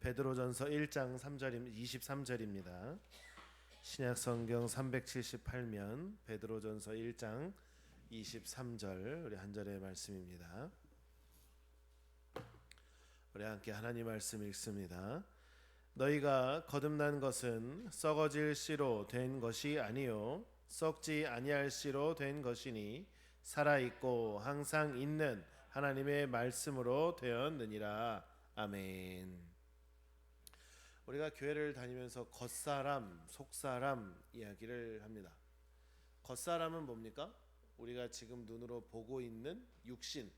베드로전서 1장 3절 23절입니다. 신약성경 378면 베드로전서 1장 23절 우리 한 절의 말씀입니다. 우리 함께 하나님 말씀 읽습니다. 너희가 거듭난 것은 썩어질 씨로 된 것이 아니요 썩지 아니할 씨로 된 것이니 살아있고 항상 있는 하나님의 말씀으로 되었느니라. 아멘. 우리가 교회를 다니면서 겉사람, 속사람 이야기를 합니다. 겉사람은 뭡니까? 우리가 지금 눈으로 보고 있는 육신.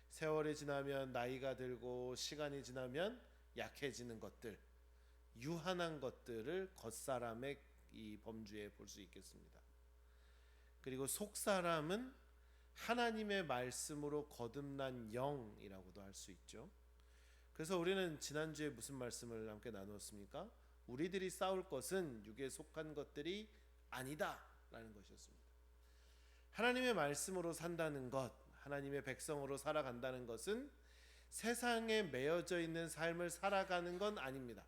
세월이 지나면 나이가 들고 시간이 지나면 약해지는 것들, 유한한 것들을 겉사람의 이 범주에 볼 수 있겠습니다. 그리고 속사람은 하나님의 말씀으로 거듭난 영이라고도 할 수 있죠. 그래서 우리는 지난주에 무슨 말씀을 함께 나누었습니까? 우리들이 싸울 것은 육에 속한 것들이 아니다 라는 것이었습니다. 하나님의 말씀으로 산다는 것, 하나님의 백성으로 살아간다는 것은 세상에 매여져 있는 삶을 살아가는 건 아닙니다.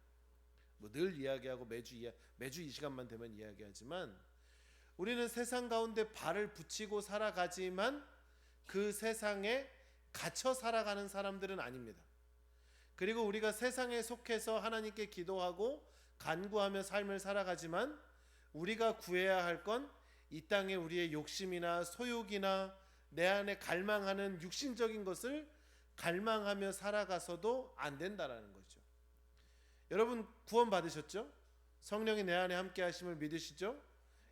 늘 이야기하고 매주 이 시간만 되면 이야기하지만 우리는 세상 가운데 발을 붙이고 살아가지만 그 세상에 갇혀 살아가는 사람들은 아닙니다. 그리고 우리가 세상에 속해서 하나님께 기도하고 간구하며 삶을 살아가지만 우리가 구해야 할 건 이 땅에 우리의 욕심이나 소욕이나 내 안에 갈망하는 육신적인 것을 갈망하며 살아가서도 안 된다라는 거죠. 여러분 구원 받으셨죠? 성령이 내 안에 함께 하심을 믿으시죠?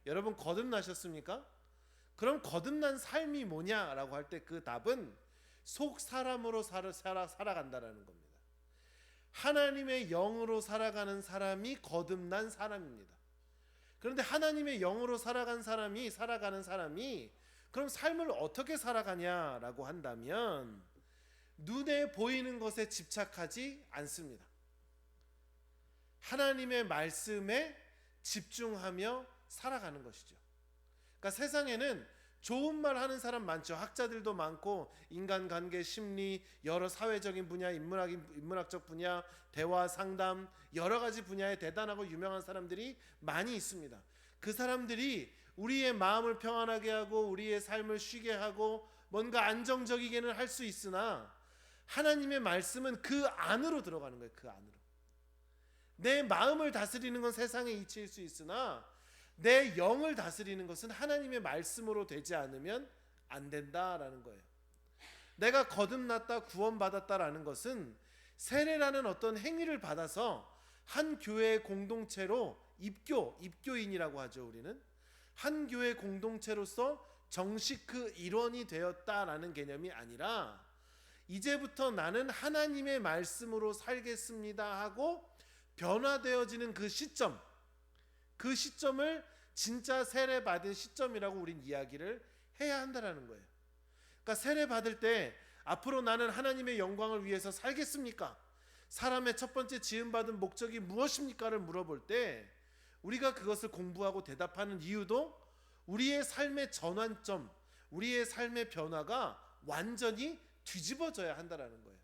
여러분 거듭나셨습니까? 그럼 거듭난 삶이 뭐냐라고 할 때 그 답은 속 사람으로 살아간다라는 겁니다. 하나님의 영으로 살아가는 사람이 거듭난 사람입니다. 그런데 하나님의 영으로 살아가는 사람이 그럼 삶을 어떻게 살아가냐라고 한다면 눈에 보이는 것에 집착하지 않습니다. 하나님의 말씀에 집중하며 살아가는 것이죠. 그러니까 세상에는 좋은 말 하는 사람 많죠. 학자들도 많고 인간관계, 심리, 여러 사회적인 분야, 인문학적 분야, 대화, 상담 여러 가지 분야에 대단하고 유명한 사람들이 많이 있습니다. 그 사람들이 우리의 마음을 평안하게 하고 우리의 삶을 쉬게 하고 뭔가 안정적이게는 할 수 있으나 하나님의 말씀은 그 안으로 들어가는 거예요. 그 안으로. 내 마음을 다스리는 건 세상의 이치일 수 있으나 내 영을 다스리는 것은 하나님의 말씀으로 되지 않으면 안 된다라는 거예요. 내가 거듭났다 구원받았다라는 것은 세례라는 어떤 행위를 받아서 한 교회의 공동체로 입교인이라고 하죠. 우리는 한 교회 공동체로서 정식 그 일원이 되었다라는 개념이 아니라 이제부터 나는 하나님의 말씀으로 살겠습니다 하고 변화되어지는 그 시점을 진짜 세례 받은 시점이라고 우린 이야기를 해야 한다는 거예요. 그러니까 세례 받을 때 앞으로 나는 하나님의 영광을 위해서 살겠습니까? 사람의 첫 번째 지음받은 목적이 무엇입니까를 물어볼 때 우리가 그것을 공부하고 대답하는 이유도 우리의 삶의 전환점, 우리의 삶의 변화가 완전히 뒤집어져야 한다는 거예요.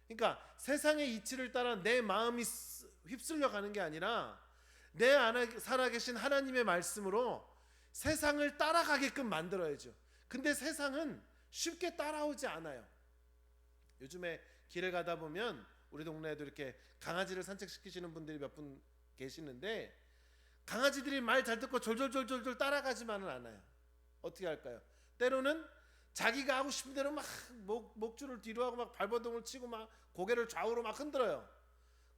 그러니까 세상의 이치를 따라 내 마음이 휩쓸려 가는 게 아니라 내 안에 살아계신 하나님의 말씀으로 세상을 따라가게끔 만들어야죠. 근데 세상은 쉽게 따라오지 않아요. 요즘에 길을 가다 보면 우리 동네에도 이렇게 강아지를 산책시키시는 분들이 몇 분 계시는데 강아지들이 말 잘 듣고 졸졸졸졸 따라가지만은 않아요. 어떻게 할까요? 때로는 자기가 하고 싶은 대로 막 목줄을 뒤로 하고 막 발버둥을 치고 막 고개를 좌우로 막 흔들어요.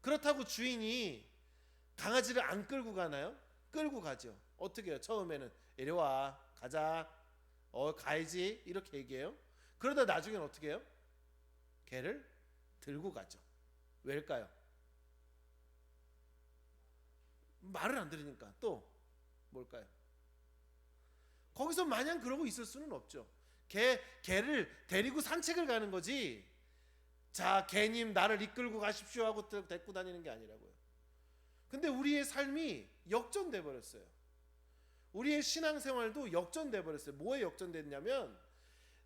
그렇다고 주인이 강아지를 안 끌고 가나요? 끌고 가죠. 어떻게 해요? 처음에는 이리 와 가자 가야지 이렇게 얘기해요. 그러다 나중엔 어떻게 해요? 개를 들고 가죠. 왜일까요? 말을 안 들으니까. 또 뭘까요? 거기서 마냥 그러고 있을 수는 없죠. 개를 데리고 산책을 가는 거지 자 개님 나를 이끌고 가십시오 하고 데리고 다니는 게 아니라고요. 근데 우리의 삶이 역전돼 버렸어요. 우리의 신앙생활도 역전돼 버렸어요. 뭐에 역전됐냐면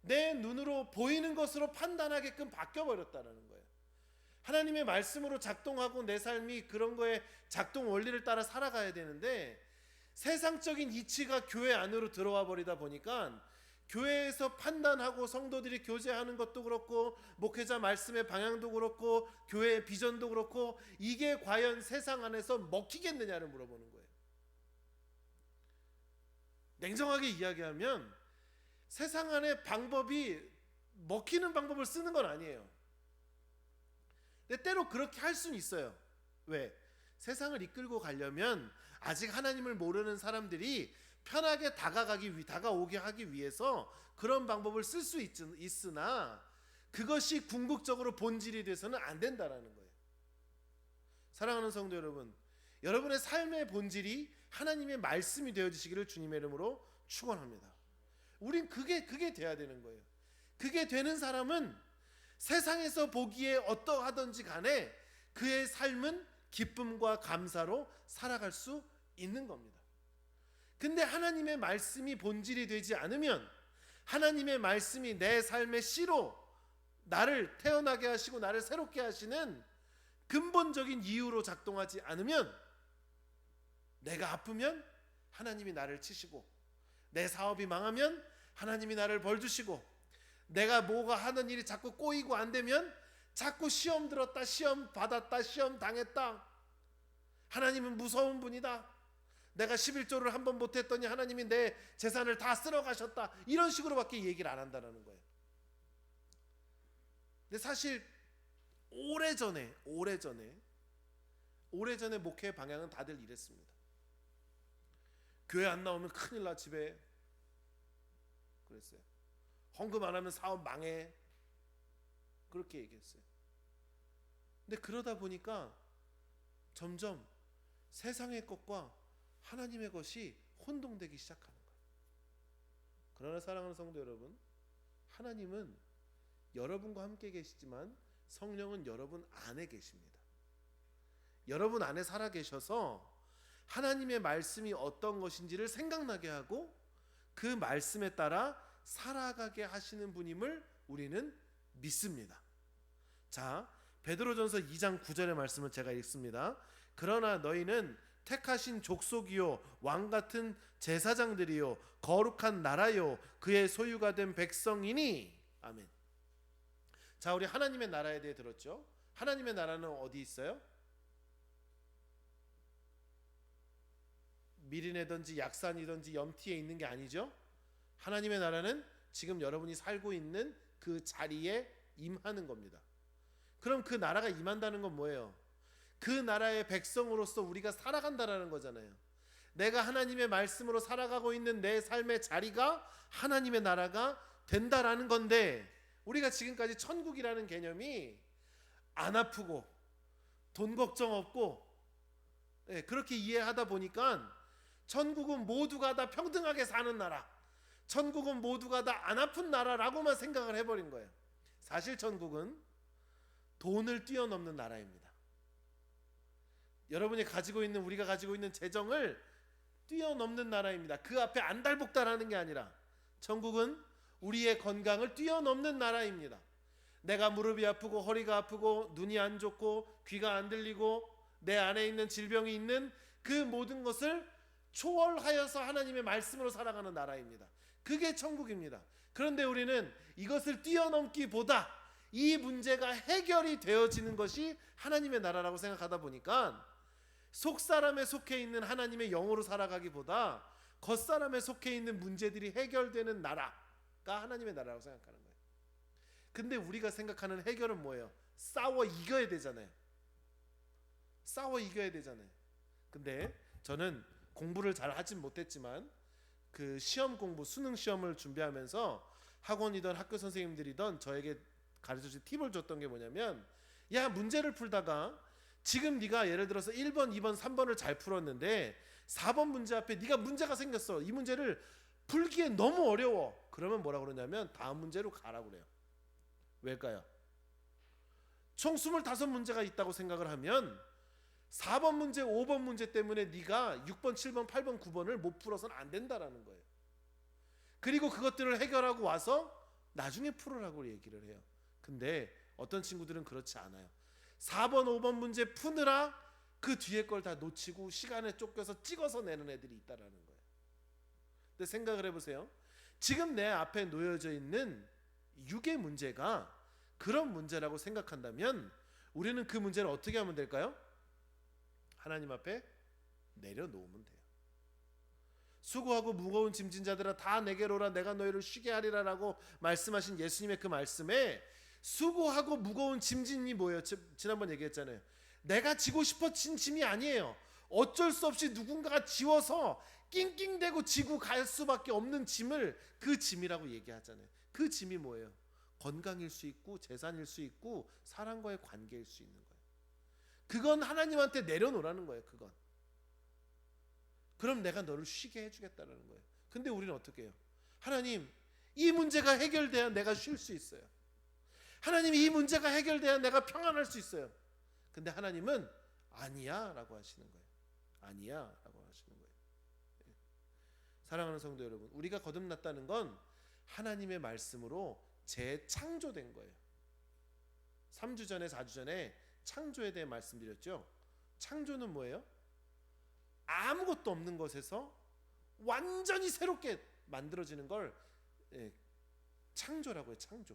내 눈으로 보이는 것으로 판단하게끔 바뀌어 버렸다는 거예요. 하나님의 말씀으로 작동하고 내 삶이 그런 거에 작동 원리를 따라 살아가야 되는데, 세상적인 이치가 교회 안으로 들어와 버리다 보니까 교회에서 판단하고 성도들이 교제하는 것도 그렇고 목회자 말씀의 방향도 그렇고 교회의 비전도 그렇고 이게 과연 세상 안에서 먹히겠느냐를 물어보는 거예요. 냉정하게 이야기하면 세상 안에 방법이 먹히는 방법을 쓰는 건 아니에요. 근데 때로 그렇게 할 수는 있어요. 왜? 세상을 이끌고 가려면 아직 하나님을 모르는 사람들이 편하게 다가오게 하기 위해서 그런 방법을 쓸 수 있으나 그것이 궁극적으로 본질이 돼서는 안 된다라는 거예요. 사랑하는 성도 여러분, 여러분의 삶의 본질이 하나님의 말씀이 되어지시기를 주님의 이름으로 축원합니다. 우린 그게 돼야 되는 거예요. 그게 되는 사람은 세상에서 보기에 어떠하든지 간에 그의 삶은 기쁨과 감사로 살아갈 수 있는 겁니다. 근데 하나님의 말씀이 본질이 되지 않으면, 하나님의 말씀이 내 삶의 씨로 나를 태어나게 하시고 나를 새롭게 하시는 근본적인 이유로 작동하지 않으면, 내가 아프면 하나님이 나를 치시고, 내 사업이 망하면 하나님이 나를 벌주시고, 내가 뭐가 하는 일이 자꾸 꼬이고 안 되면 자꾸 시험 들었다, 시험 받았다, 시험 당했다, 하나님은 무서운 분이다, 내가 11조를 한 번 못했더니 하나님이 내 재산을 다 쓸어 가셨다, 이런 식으로밖에 얘기를 안 한다는 거예요. 근데 사실 오래전에 목회의 방향은 다들 이랬습니다. 교회 안 나오면 큰일 나, 집에. 그랬어요. 헌금 안 하면 사업 망해. 그렇게 얘기했어요. 근데 그러다 보니까 점점 세상의 것과 하나님의 것이 혼동되기 시작하는 거예요. 그러나 사랑하는 성도 여러분, 하나님은 여러분과 함께 계시지만 성령은 여러분 안에 계십니다. 여러분 안에 살아 계셔서 하나님의 말씀이 어떤 것인지를 생각나게 하고 그 말씀에 따라 살아가게 하시는 분임을 우리는 믿습니다. 자, 베드로전서 2장 9절의 말씀을 제가 읽습니다. 그러나 너희는 택하신 족속이요 왕같은 제사장들이요 거룩한 나라요 그의 소유가 된 백성이니. 아멘. 자, 우리 하나님의 나라에 대해 들었죠? 하나님의 나라는 어디 있어요? 미린이든지 약산이든지 염티에 있는 게 아니죠. 하나님의 나라는 지금 여러분이 살고 있는 그 자리에 임하는 겁니다. 그럼 그 나라가 임한다는 건 뭐예요? 그 나라의 백성으로서 우리가 살아간다라는 거잖아요. 내가 하나님의 말씀으로 살아가고 있는 내 삶의 자리가 하나님의 나라가 된다라는 건데, 우리가 지금까지 천국이라는 개념이 안 아프고 돈 걱정 없고 그렇게 이해하다 보니까 천국은 모두가 다 평등하게 사는 나라, 천국은 모두가 다 안 아픈 나라라고만 생각을 해버린 거예요. 사실 천국은 돈을 뛰어넘는 나라입니다. 여러분이 가지고 있는, 우리가 가지고 있는 재정을 뛰어넘는 나라입니다. 그 앞에 안달복달하는 게 아니라 천국은 우리의 건강을 뛰어넘는 나라입니다. 내가 무릎이 아프고 허리가 아프고 눈이 안 좋고 귀가 안 들리고 내 안에 있는 질병이 있는 그 모든 것을 초월하여서 하나님의 말씀으로 살아가는 나라입니다. 그게 천국입니다. 그런데 우리는 이것을 뛰어넘기보다 이 문제가 해결이 되어지는 것이 하나님의 나라라고 생각하다 보니까 속사람에 속해 있는 하나님의 영으로 살아가기보다 겉사람에 속해 있는 문제들이 해결되는 나라가 하나님의 나라라고 생각하는 거예요. 근데 우리가 생각하는 해결은 뭐예요? 싸워 이겨야 되잖아요. 싸워 이겨야 되잖아요. 근데 저는 공부를 잘 하진 못했지만 그 시험 공부, 수능 시험을 준비하면서 학원이든 학교 선생님들이든 저에게 가르쳐준 팁을 줬던 게 뭐냐면, 야, 문제를 풀다가 지금 네가 예를 들어서 1번, 2번, 3번을 잘 풀었는데 4번 문제 앞에 네가 문제가 생겼어. 이 문제를 풀기에 너무 어려워. 그러면 뭐라 그러냐면 다음 문제로 가라고 그래요. 왜일까요? 총 25문제가 있다고 생각을 하면 4번 문제, 5번 문제 때문에 네가 6번, 7번, 8번, 9번을 못 풀어서는 안 된다라는 거예요. 그리고 그것들을 해결하고 와서 나중에 풀으라고 얘기를 해요. 근데 어떤 친구들은 그렇지 않아요. 4번 5번 문제 푸느라 그 뒤에 걸 다 놓치고 시간에 쫓겨서 찍어서 내는 애들이 있다라는 거예요. 근데 생각을 해보세요. 지금 내 앞에 놓여져 있는 6의 문제가 그런 문제라고 생각한다면 우리는 그 문제를 어떻게 하면 될까요? 하나님 앞에 내려놓으면 돼요. 수고하고 무거운 짐진 자들아 다 내게로 오라 내가 너희를 쉬게 하리라 라고 말씀하신 예수님의 그 말씀에 수고하고 무거운 짐진이 뭐예요? 지난번 얘기했잖아요. 내가 지고 싶어진 짐이 아니에요. 어쩔 수 없이 누군가가 지워서 낑낑대고 지고 갈 수밖에 없는 짐을 그 짐이라고 얘기하잖아요. 그 짐이 뭐예요? 건강일 수 있고 재산일 수 있고 사람과의 관계일 수 있는 거예요. 그건 하나님한테 내려놓으라는 거예요. 그건. 그럼 내가 너를 쉬게 해주겠다는 거예요. 근데 우리는 어떻게 해요? 하나님, 이 문제가 해결돼야 내가 쉴 수 있어요. 하나님, 이 문제가 해결돼야 내가 평안할 수 있어요. 근데 하나님은 아니야 라고 하시는 거예요. 아니야 라고 하시는 거예요. 사랑하는 성도 여러분, 우리가 거듭났다는 건 하나님의 말씀으로 재창조된 거예요. 3주 전에 4주 전에 창조에 대해 말씀드렸죠. 창조는 뭐예요? 아무것도 없는 것에서 완전히 새롭게 만들어지는 걸 창조라고 해요. 창조.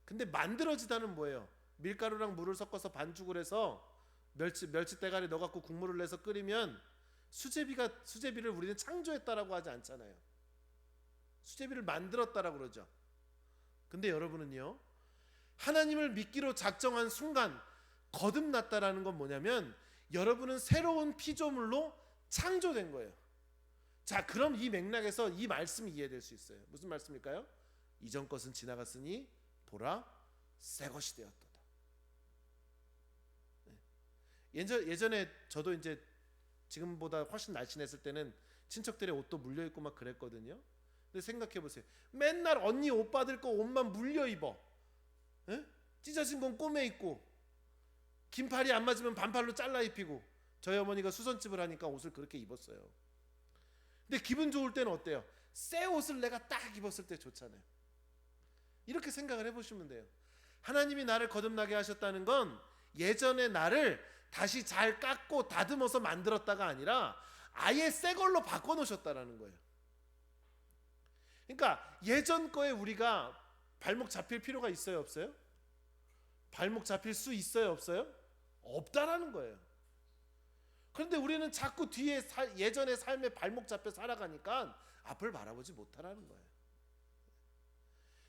근데 만들어지다는 뭐예요? 밀가루랑 물을 섞어서 반죽을 해서 멸치 대가리 넣어갖고 국물을 내서 끓이면 수제비를 우리는 창조했다라고 하지 않잖아요. 수제비를 만들었다라고 그러죠. 근데 여러분은요, 하나님을 믿기로 작정한 순간 거듭났다라는 건 뭐냐면 여러분은 새로운 피조물로 창조된 거예요. 자, 그럼 이 맥락에서 이 말씀이 이해될 수 있어요. 무슨 말씀일까요? 이전 것은 지나갔으니 보라 새 것이 되었도다. 예전에 저도 이제 지금보다 훨씬 날씬했을 때는 친척들의 옷도 물려 입고 막 그랬거든요. 근데 생각해 보세요. 맨날 언니 오빠들 거 옷만 물려 입어. 찢어진 건 꼬매 입고, 긴팔이 안 맞으면 반팔로 잘라 입히고. 저희 어머니가 수선집을 하니까 옷을 그렇게 입었어요. 근데 기분 좋을 때는 어때요? 새 옷을 내가 딱 입었을 때 좋잖아요. 이렇게 생각을 해보시면 돼요. 하나님이 나를 거듭나게 하셨다는 건 예전의 나를 다시 잘 깎고 다듬어서 만들었다가 아니라 아예 새 걸로 바꿔놓으셨다는 거예요. 그러니까 예전 거에 우리가 발목 잡힐 필요가 있어요, 없어요? 발목 잡힐 수 있어요, 없어요? 없다라는 거예요. 그런데 우리는 자꾸 뒤에 예전의 삶에 발목 잡혀 살아가니까 앞을 바라보지 못하라는 거예요.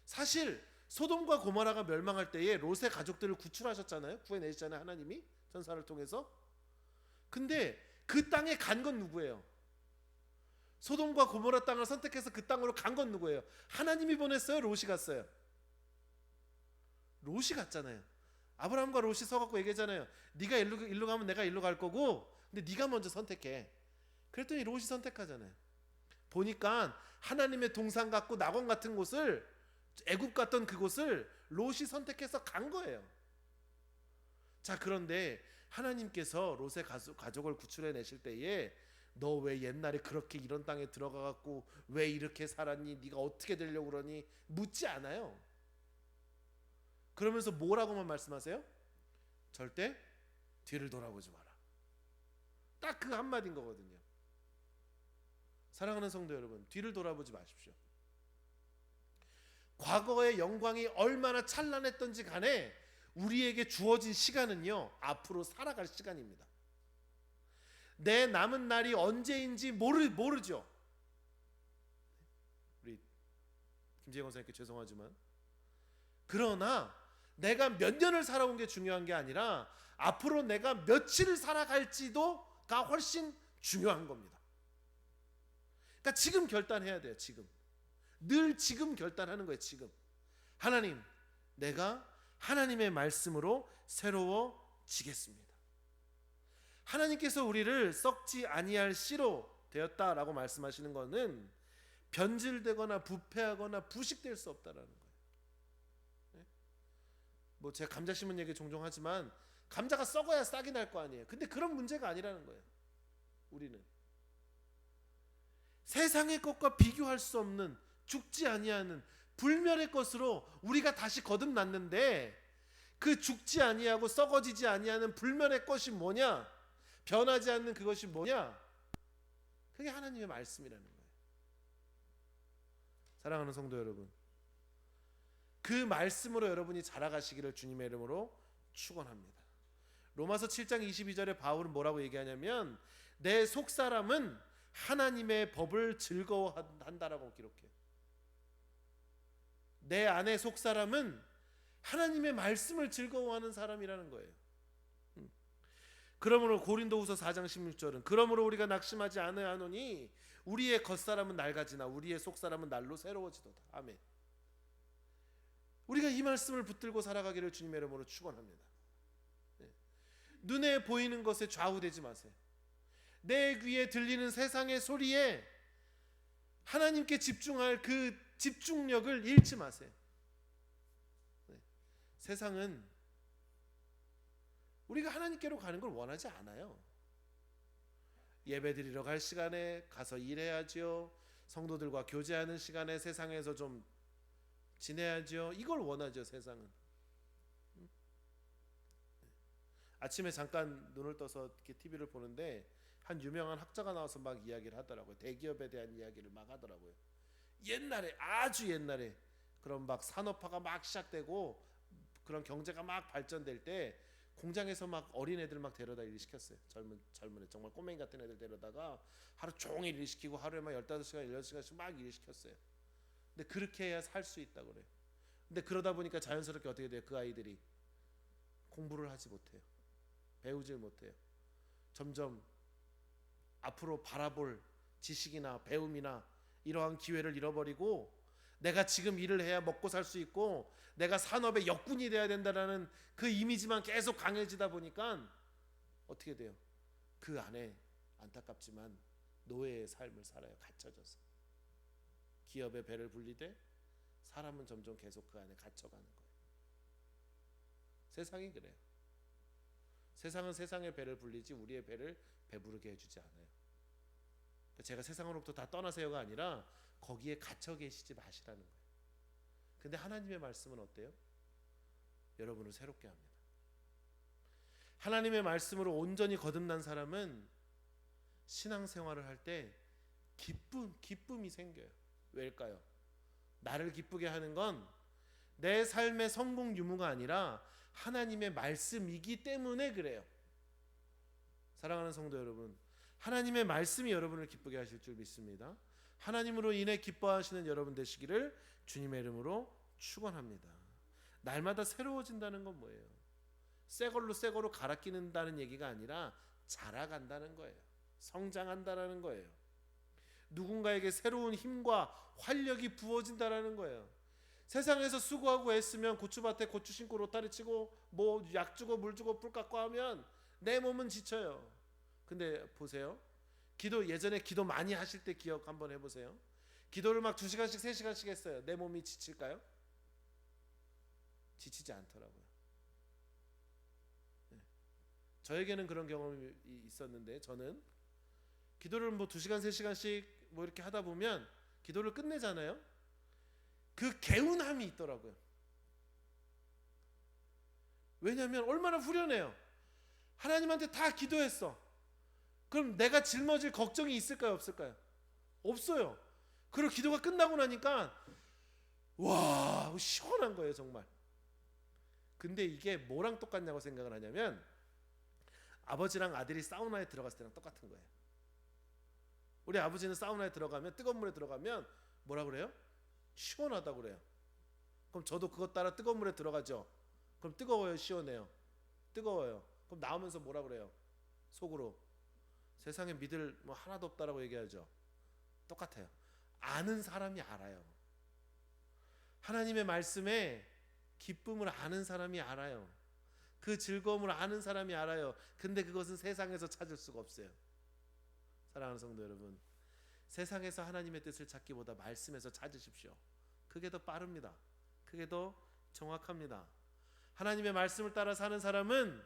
사실 소돔과 고모라가 멸망할 때에 롯의 가족들을 구출하셨잖아요. 구해내셨잖아요, 하나님이 전사를 통해서. 근데 그 땅에 간 건 누구예요? 소돔과 고모라 땅을 선택해서 그 땅으로 간 건 누구예요? 하나님이 보냈어요? 롯이 갔어요? 롯이 갔잖아요. 아브라함과 롯이 서갖고 얘기하잖아요. 네가 일로 가면 내가 일로 갈 거고, 근데 네가 먼저 선택해. 그랬더니 롯이 선택하잖아요. 보니까 하나님의 동산 같고 낙원 같은 곳을, 애굽 같던 그곳을 롯이 선택해서 간 거예요. 자, 그런데 하나님께서 롯의 가족을 구출해 내실 때에 너 왜 옛날에 그렇게 이런 땅에 들어가 갖고 왜 이렇게 살았니? 네가 어떻게 되려고 그러니? 묻지 않아요. 그러면서 뭐라고만 말씀하세요? 절대 뒤를 돌아보지 마라. 딱 그 한마디인 거거든요. 사랑하는 성도 여러분, 뒤를 돌아보지 마십시오. 과거의 영광이 얼마나 찬란했던지 간에 우리에게 주어진 시간은요, 앞으로 살아갈 시간입니다. 내 남은 날이 언제인지 모르죠. 우리 김재영 선생님께 죄송하지만, 그러나 내가 몇 년을 살아온 게 중요한 게 아니라 앞으로 내가 며칠을 살아갈지도가 훨씬 중요한 겁니다. 그러니까 지금 결단해야 돼요. 늘 지금 결단하는 거예요. 지금 하나님, 내가 하나님의 말씀으로 새로워지겠습니다. 하나님께서 우리를 썩지 아니할 씨로 되었다라고 말씀하시는 것은 변질되거나 부패하거나 부식될 수 없다라는 거예요. 뭐 제가 감자 심은 얘기 종종 하지만 감자가 썩어야 싹이 날 거 아니에요. 근데 그런 문제가 아니라는 거예요. 우리는 세상의 것과 비교할 수 없는 죽지 아니하는 불멸의 것으로 우리가 다시 거듭났는데, 그 죽지 아니하고 썩어지지 아니하는 불멸의 것이 뭐냐? 변하지 않는 그것이 뭐냐? 그게 하나님의 말씀이라는 거예요. 사랑하는 성도 여러분, 그 말씀으로 여러분이 자라가시기를 주님의 이름으로 축원합니다. 로마서 7장 22절에 바울은 뭐라고 얘기하냐면 내 속사람은 하나님의 법을 즐거워한다라고 기록해요. 내 안의 속사람은 하나님의 말씀을 즐거워하는 사람이라는 거예요. 그러므로 고린도후서 4장 16절은 그러므로 우리가 낙심하지 아니하노니 우리의 겉사람은 낡아지나 우리의 속사람은 날로 새로워지도다. 아멘. 우리가 이 말씀을 붙들고 살아가기를 주님의 이름으로 축원합니다. 눈에 보이는 것에 좌우되지 마세요. 내 귀에 들리는 세상의 소리에 하나님께 집중할 그 집중력을 잃지 마세요. 세상은 우리가 하나님께로 가는 걸 원하지 않아요. 예배드리러 갈 시간에 가서 일해야죠. 성도들과 교제하는 시간에 세상에서 좀 지내야죠. 이걸 원하죠, 세상은. 아침에 잠깐 눈을 떠서 이렇게 TV를 보는데 한 유명한 학자가 나와서 막 이야기를 하더라고요. 대기업에 대한 이야기를 막 하더라고요. 옛날에, 아주 옛날에 그런 막 산업화가 막 시작되고 그런 경제가 막 발전될 때 공장에서 막 어린애들 막 데려다 일 시켰어요. 젊은 애, 정말 꼬맹이 같은 애들 데려다가 하루 종일 일 시키고 하루에 막 15시간, 16시간씩 막 일 시켰어요. 근데 그렇게 해야 살 수 있다고 그래요. 근데 그러다 보니까 자연스럽게 어떻게 돼요? 그 아이들이 공부를 하지 못해요. 배우질 못해요. 점점 앞으로 바라볼 지식이나 배움이나 이러한 기회를 잃어버리고 내가 지금 일을 해야 먹고 살 수 있고 내가 산업의 역군이 돼야 된다라는 그 이미지만 계속 강해지다 보니까 어떻게 돼요? 그 안에 안타깝지만 노예의 삶을 살아요. 갇혀져서. 기업의 배를 불리되 사람은 점점 계속 그 안에 갇혀가는 거예요. 세상이 그래요. 세상은 세상의 배를 불리지 우리의 배를 배부르게 해주지 않아요. 제가 세상으로부터 다 떠나세요가 아니라 거기에 갇혀 계시지 마시라는 거예요. 근데 하나님의 말씀은 어때요? 여러분을 새롭게 합니다. 하나님의 말씀으로 온전히 거듭난 사람은 신앙생활을 할 때 기쁨이 생겨요. 왜일까요? 나를 기쁘게 하는 건 내 삶의 성공 유무가 아니라 하나님의 말씀이기 때문에 그래요. 사랑하는 성도 여러분, 하나님의 말씀이 여러분을 기쁘게 하실 줄 믿습니다. 하나님으로 인해 기뻐하시는 여러분 되시기를 주님의 이름으로 축원합니다. 날마다 새로워진다는 건 뭐예요? 새 걸로 갈아 끼는다는 얘기가 아니라 자라간다는 거예요. 성장한다는 거예요. 누군가에게 새로운 힘과 활력이 부어진다는 거예요. 세상에서 수고하고 애쓰면 고추밭에 고추 심고 로타리 치고 뭐 약 주고 물 주고 풀 깎고 하면 내 몸은 지쳐요. 근데 보세요. 예전에 기도 많이 하실 때 기억 한번 해보세요. 기도를 막 2시간씩 3시간씩 했어요. 내 몸이 지칠까요? 지치지 않더라고요. 네. 저에게는 그런 경험이 있었는데 저는 기도를 뭐 2시간 3시간씩 뭐 이렇게 하다 보면 기도를 끝내잖아요. 그 개운함이 있더라고요. 왜냐하면 얼마나 후련해요. 하나님한테 다 기도했어. 그럼 내가 짊어질 걱정이 있을까요? 없을까요? 없어요. 그리고 기도가 끝나고 나니까 와 시원한 거예요 정말. 근데 이게 뭐랑 똑같냐고 생각을 하냐면 아버지랑 아들이 사우나에 들어갔을 때랑 똑같은 거예요. 우리 아버지는 사우나에 들어가면 뜨거운 물에 들어가면 뭐라 그래요? 시원하다고 그래요. 그럼 저도 그것 따라 뜨거운 물에 들어가죠. 그럼 뜨거워요, 시원해요? 뜨거워요. 그럼 나오면서 뭐라 그래요? 속으로 세상에 믿을 뭐 하나도 없다라고 얘기하죠. 똑같아요. 아는 사람이 알아요. 하나님의 말씀에 기쁨을 아는 사람이 알아요. 그 즐거움을 아는 사람이 알아요. 근데 그것은 세상에서 찾을 수가 없어요. 사랑하는 성도 여러분, 세상에서 하나님의 뜻을 찾기보다 말씀에서 찾으십시오. 그게 더 빠릅니다. 그게 더 정확합니다. 하나님의 말씀을 따라 사는 사람은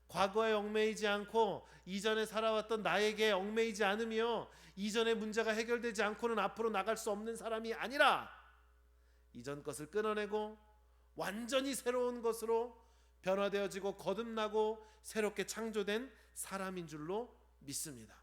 과거에 얽매이지 않고 이전에 살아왔던 나에게 얽매이지 않으며 이전의 문제가 해결되지 않고는 앞으로 나갈 수 없는 사람이 아니라 이전 것을 끊어내고 완전히 새로운 것으로 변화되어지고 거듭나고 새롭게 창조된 사람인 줄로 믿습니다.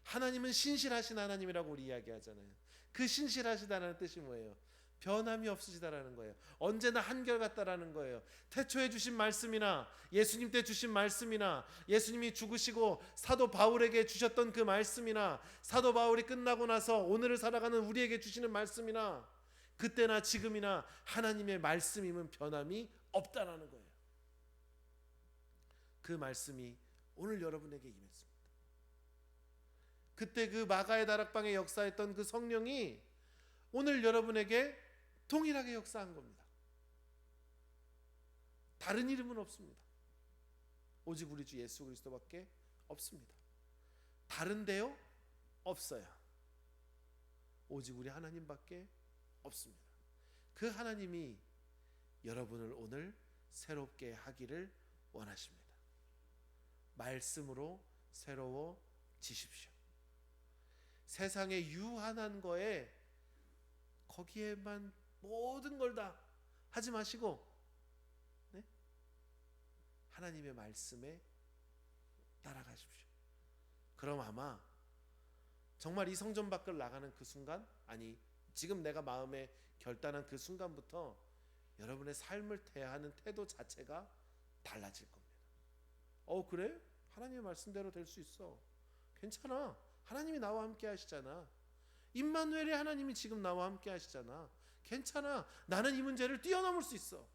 하나님은 신실하신 하나님이라고 우리 이야기하잖아요. 그 신실하시다라는 뜻이 뭐예요? 변함이 없으시다라는 거예요. 언제나 한결같다라는 거예요. 태초에 주신 말씀이나 예수님 때 주신 말씀이나 예수님이 죽으시고 사도 바울에게 주셨던 그 말씀이나 사도 바울이 끝나고 나서 오늘을 살아가는 우리에게 주시는 말씀이나 그때나 지금이나 하나님의 말씀임은 변함이 없다라는 거예요. 그 말씀이 오늘 여러분에게 임했습니다. 그때 그 마가의 다락방에 역사했던 그 성령이 오늘 여러분에게 동일하게 역사한 겁니다. 다른 이름은 없습니다. 오직 우리 주 예수 그리스도밖에 없습니다. 다른데요? 없어요. 오직 우리 하나님밖에 없습니다. 그 하나님이 여러분을 오늘 새롭게 하기를 원하십니다. 말씀으로 새로워지십시오. 세상의 유한한 거에 거기에만 모든 걸 다 하지 마시고 하나님의 말씀에 따라가십시오. 그럼 아마 정말 이 성전 밖을 나가는 그 순간, 아니 지금 내가 마음에 결단한 그 순간부터 여러분의 삶을 대하는 태도 자체가 달라질 겁니다. 그래? 하나님의 말씀대로 될 수 있어. 괜찮아. 하나님이 나와 함께 하시잖아. 임마누엘의 하나님이 지금 나와 함께 하시잖아. 괜찮아. 나는 이 문제를 뛰어넘을 수 있어.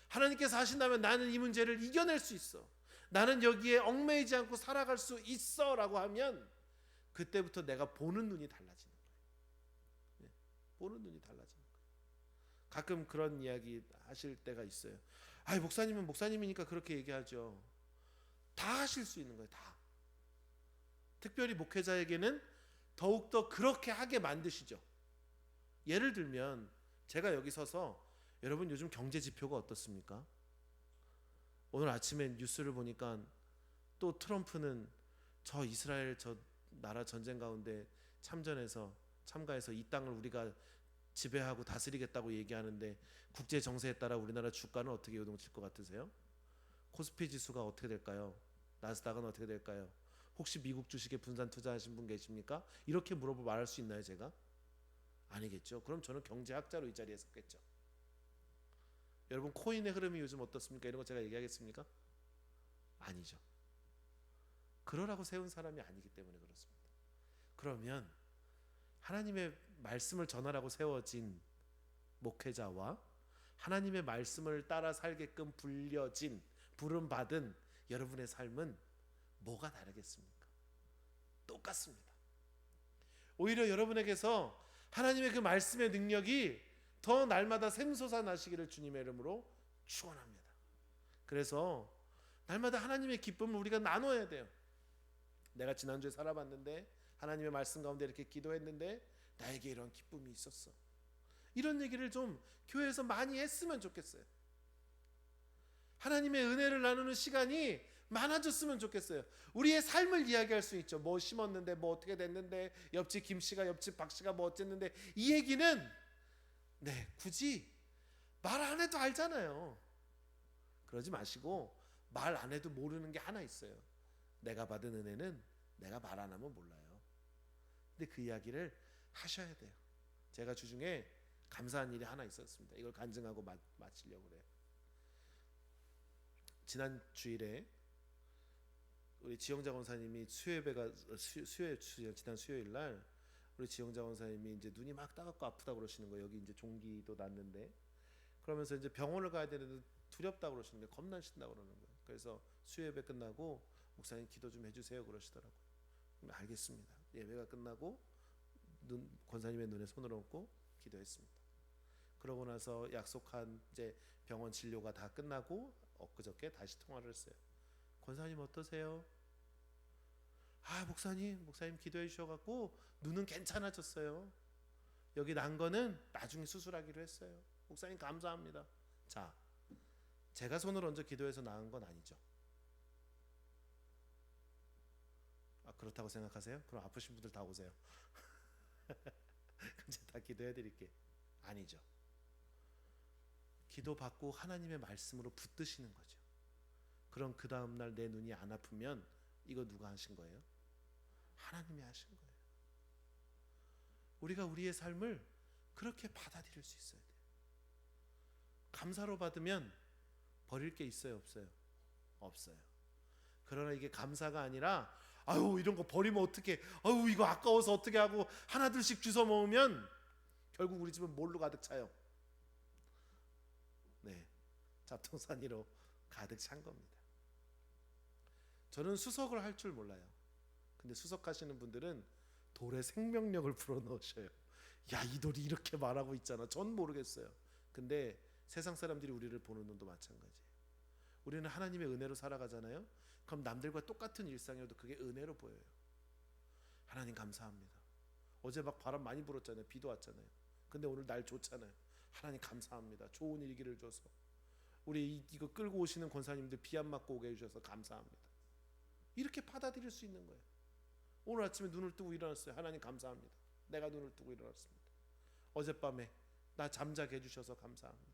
하나님께서 하신다면 나는 이 문제를 이겨낼 수 있어. 나는 여기에 얽매이지 않고 살아갈 수 있어 라고 하면 그때부터 내가 보는 눈이 달라지는 거예요. 보는 눈이 달라지는 거예요. 가끔 그런 이야기 하실 때가 있어요. 목사님은 목사님이니까 그렇게 얘기하죠. 다 하실 수 있는 거예요. 다. 특별히 목회자에게는 더욱더 그렇게 하게 만드시죠. 예를 들면 제가 여기 서서 여러분 요즘 경제 지표가 어떻습니까? 오늘 아침에 뉴스를 보니까 또 트럼프는 저 이스라엘 저 나라 전쟁 가운데 참가해서 이 땅을 우리가 지배하고 다스리겠다고 얘기하는데 국제 정세에 따라 우리나라 주가는 어떻게 요동칠 것 같으세요? 코스피 지수가 어떻게 될까요? 나스닥은 어떻게 될까요? 혹시 미국 주식에 분산 투자하신 분 계십니까? 이렇게 물어보고 말할 수 있나요, 제가? 아니겠죠. 그럼 저는 경제학자로 이 자리에 섰겠죠. 여러분 코인의 흐름이 요즘 어떻습니까? 이런 거 제가 얘기하겠습니까? 아니죠. 그러라고 세운 사람이 아니기 때문에 그렇습니다. 그러면 하나님의 말씀을 전하라고 세워진 목회자와 하나님의 말씀을 따라 살게끔 부름받은 여러분의 삶은 뭐가 다르겠습니까? 똑같습니다. 오히려 여러분에게서 하나님의 그 말씀의 능력이 더 날마다 샘솟아 나시기를 주님의 이름으로 축원합니다. 그래서 날마다 하나님의 기쁨을 우리가 나눠야 돼요. 내가 지난주에 살아봤는데 하나님의 말씀 가운데 이렇게 기도했는데 나에게 이런 기쁨이 있었어. 이런 얘기를 좀 교회에서 많이 했으면 좋겠어요. 하나님의 은혜를 나누는 시간이 많아졌으면 좋겠어요. 우리의 삶을 이야기할 수 있죠. 뭐 심었는데 뭐 어떻게 됐는데 옆집 김씨가 옆집 박씨가 뭐 어쨌는데 이 얘기는 굳이 말 안 해도 알잖아요. 그러지 마시고 말 안 해도 모르는 게 하나 있어요. 내가 받은 은혜는 내가 말 안 하면 몰라요. 근데 그 이야기를 하셔야 돼요. 제가 주중에 감사한 일이 하나 있었습니다. 이걸 간증하고 마치려고 그래요. 지난 주일에 우리 지영자 권사님이 지난 수요일 날 우리 지영자 권사님이 이제 눈이 막 따갑고 아프다 그러시는 거예요. 여기 이제 종기도 났는데 그러면서 이제 병원을 가야 되는데 두렵다 그러시는 거예요. 겁나신다 그러는 거예요. 그래서 수요 예배 끝나고 목사님 기도 좀 해주세요 그러시더라고요. 알겠습니다. 예배가 끝나고 권사님의 눈에 손을 얹고 기도했습니다. 그러고 나서 약속한 이제 병원 진료가 다 끝나고 엊그저께 다시 통화를 했어요. 권사님 어떠세요? 목사님 기도해 주셔갖고 눈은 괜찮아졌어요. 여기 난 거는 나중에 수술하기로 했어요. 목사님 감사합니다. 자, 제가 손을 얹어 기도해서 나은 건 아니죠. 그렇다고 생각하세요? 그럼 아프신 분들 다 오세요. 제가 다 기도해 드릴게. 아니죠. 기도 받고 하나님의 말씀으로 붙드시는 거죠. 그럼 그 다음날 내 눈이 안 아프면 이거 누가 하신 거예요? 하나님이 하신 거예요. 우리가 우리의 삶을 그렇게 받아들일 수 있어야 돼요. 감사로 받으면 버릴 게 있어요, 없어요? 없어요. 그러나 이게 감사가 아니라 아유 이런 거 버리면 어떡해, 아유 이거 아까워서 어떻게 하고 하나둘씩 주워 먹으면 결국 우리 집은 뭘로 가득 차요? 네, 잡동사니로 가득 찬 겁니다. 저는 수석을 할 줄 몰라요. 근데 수석하시는 분들은 돌에 생명력을 불어넣으셔요. 야, 이 돌이 이렇게 말하고 있잖아. 전 모르겠어요. 근데 세상 사람들이 우리를 보는 눈도 마찬가지예요. 우리는 하나님의 은혜로 살아가잖아요. 그럼 남들과 똑같은 일상이어도 그게 은혜로 보여요. 하나님 감사합니다. 어제 막 바람 많이 불었잖아요. 비도 왔잖아요. 근데 오늘 날 좋잖아요. 하나님 감사합니다. 좋은 일기를 줘서 우리 이거 끌고 오시는 권사님들 비 안 맞고 오게 해주셔서 감사합니다. 이렇게 받아들일 수 있는 거예요. 오늘 아침에 눈을 뜨고 일어났어요. 하나님 감사합니다. 내가 눈을 뜨고 일어났습니다. 어젯밤에 나 잠자게 해주셔서 감사합니다.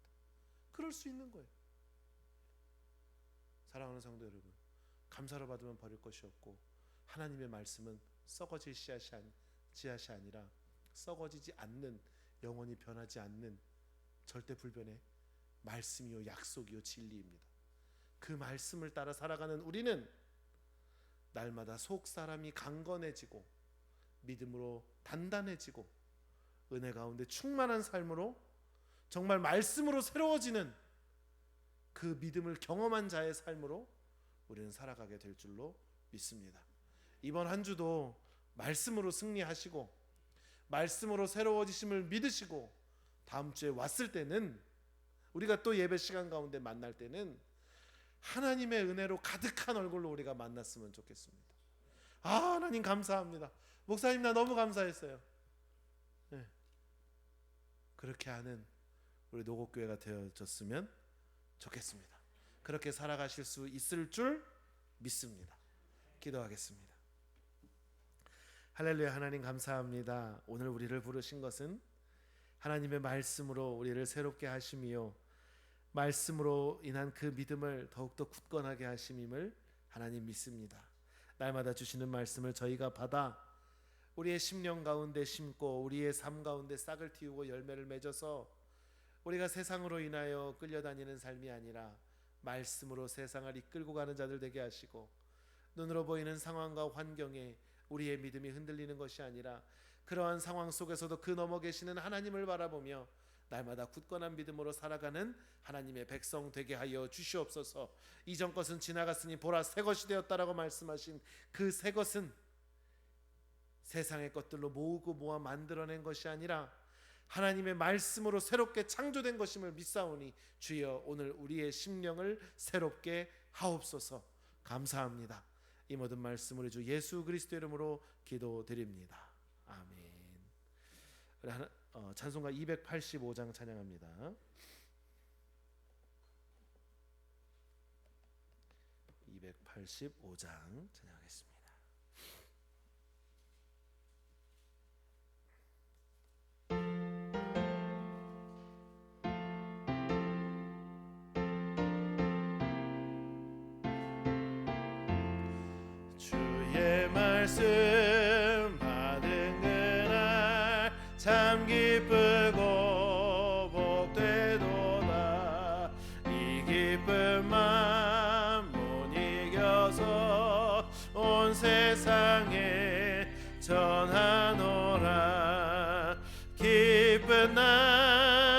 그럴 수 있는 거예요. 사랑하는 성도 여러분, 감사로 받으면 버릴 것이 없고 하나님의 말씀은 썩어질 씨앗이 아니라 썩어지지 않는, 영원히 변하지 않는 절대 불변의 말씀이요 약속이요 진리입니다. 그 말씀을 따라 살아가는 우리는 날마다 속 사람이 강건해지고 믿음으로 단단해지고 은혜 가운데 충만한 삶으로 정말 말씀으로 새로워지는 그 믿음을 경험한 자의 삶으로 우리는 살아가게 될 줄로 믿습니다. 이번 한 주도 말씀으로 승리하시고 말씀으로 새로워지심을 믿으시고 다음 주에 왔을 때는 우리가 또 예배 시간 가운데 만날 때는 하나님의 은혜로 가득한 얼굴로 우리가 만났으면 좋겠습니다. 아, 하나님 감사합니다. 목사님 나 너무 감사했어요. 네. 그렇게 하는 우리 노곡교회가 되어졌으면 좋겠습니다. 그렇게 살아가실 수 있을 줄 믿습니다. 기도하겠습니다. 할렐루야. 하나님 감사합니다. 오늘 우리를 부르신 것은 하나님의 말씀으로 우리를 새롭게 하심이요 말씀으로 인한 그 믿음을 더욱더 굳건하게 하심임을 하나님 믿습니다. 날마다 주시는 말씀을 저희가 받아 우리의 심령 가운데 심고 우리의 삶 가운데 싹을 틔우고 열매를 맺어서 우리가 세상으로 인하여 끌려다니는 삶이 아니라 말씀으로 세상을 이끌고 가는 자들 되게 하시고 눈으로 보이는 상황과 환경에 우리의 믿음이 흔들리는 것이 아니라 그러한 상황 속에서도 그 넘어 계시는 하나님을 바라보며 날마다 굳건한 믿음으로 살아가는 하나님의 백성 되게 하여 주시옵소서. 이전 것은 지나갔으니 보라 새 것이 되었다라고 말씀하신 그 새 것은 세상의 것들로 모으고 모아 만들어낸 것이 아니라 하나님의 말씀으로 새롭게 창조된 것임을 믿사오니 주여 오늘 우리의 심령을 새롭게 하옵소서. 감사합니다. 이 모든 말씀 우리 주 예수 그리스도 이름으로 기도드립니다. 아멘. 찬송가 285장 찬양합니다. 285장 찬양하겠습니다. 주의 말씀 받은 그날 참 기쁘고 복되도다. 이 기쁨만 못 이겨서 온 세상에 전하노라. 기쁜 날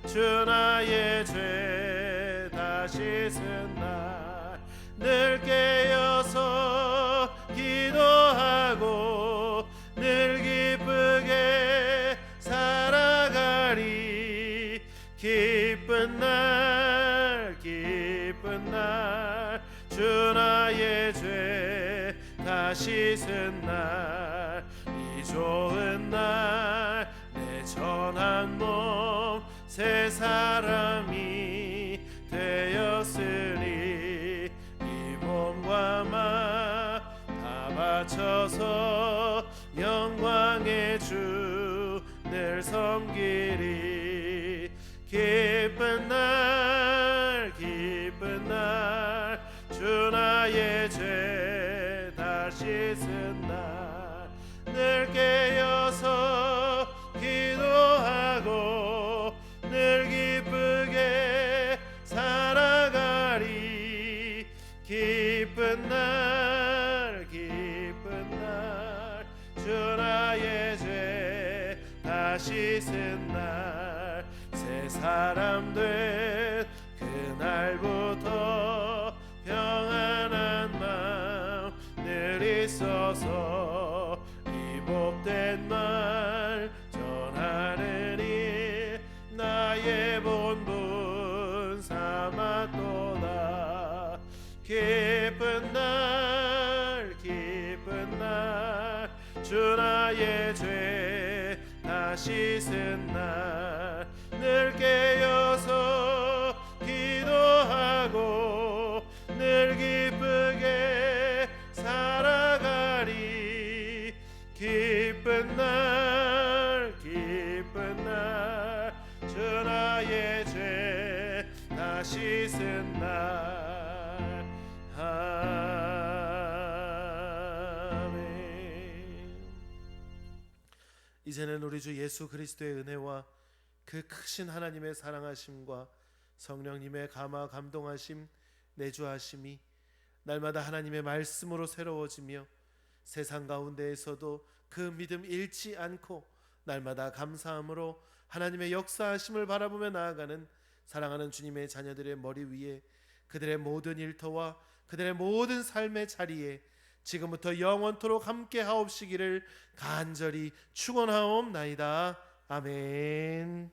주 나의 죄 다 씻은 날 늘 깨어서 기도하고 늘 기쁘게 살아가리. 기쁜 날 주 나의 죄 다 씻은 날 이 좋은 날 내 전한 몸 새 사람이 되었으니 이 몸과 마 다 바쳐서 영광의 주 늘 섬기리. 기쁜 날 주 나의 죄 다 씻은 날 늘 깨어서 기도하고 늘 기쁘게 살아가리. 기쁜 날 기쁜 날 주 나의 죄 다 씻은 날 새 사람 된 그날부터 평안한 마음 늘 있어서 이 복된 말 전하느니 나의 본분 삼았도다. 기쁜 날 기쁜 날 주 나의 죄 다 씻은 날 늘 깨어서 기도하고 늘 기쁘게 살아가리. 기쁜 날 기쁜 날 주 나의 죄 다 씻은 날. 아멘. 이제는 우리 주 예수 그리스도의 은혜와 그 크신 하나님의 사랑하심과 성령님의 감화 감동하심 내주하심이 날마다 하나님의 말씀으로 새로워지며 세상 가운데에서도 그 믿음 잃지 않고 날마다 감사함으로 하나님의 역사하심을 바라보며 나아가는 사랑하는 주님의 자녀들의 머리 위에 그들의 모든 일터와 그들의 모든 삶의 자리에 지금부터 영원토록 함께 하옵시기를 간절히 축원하옵나이다. 아멘.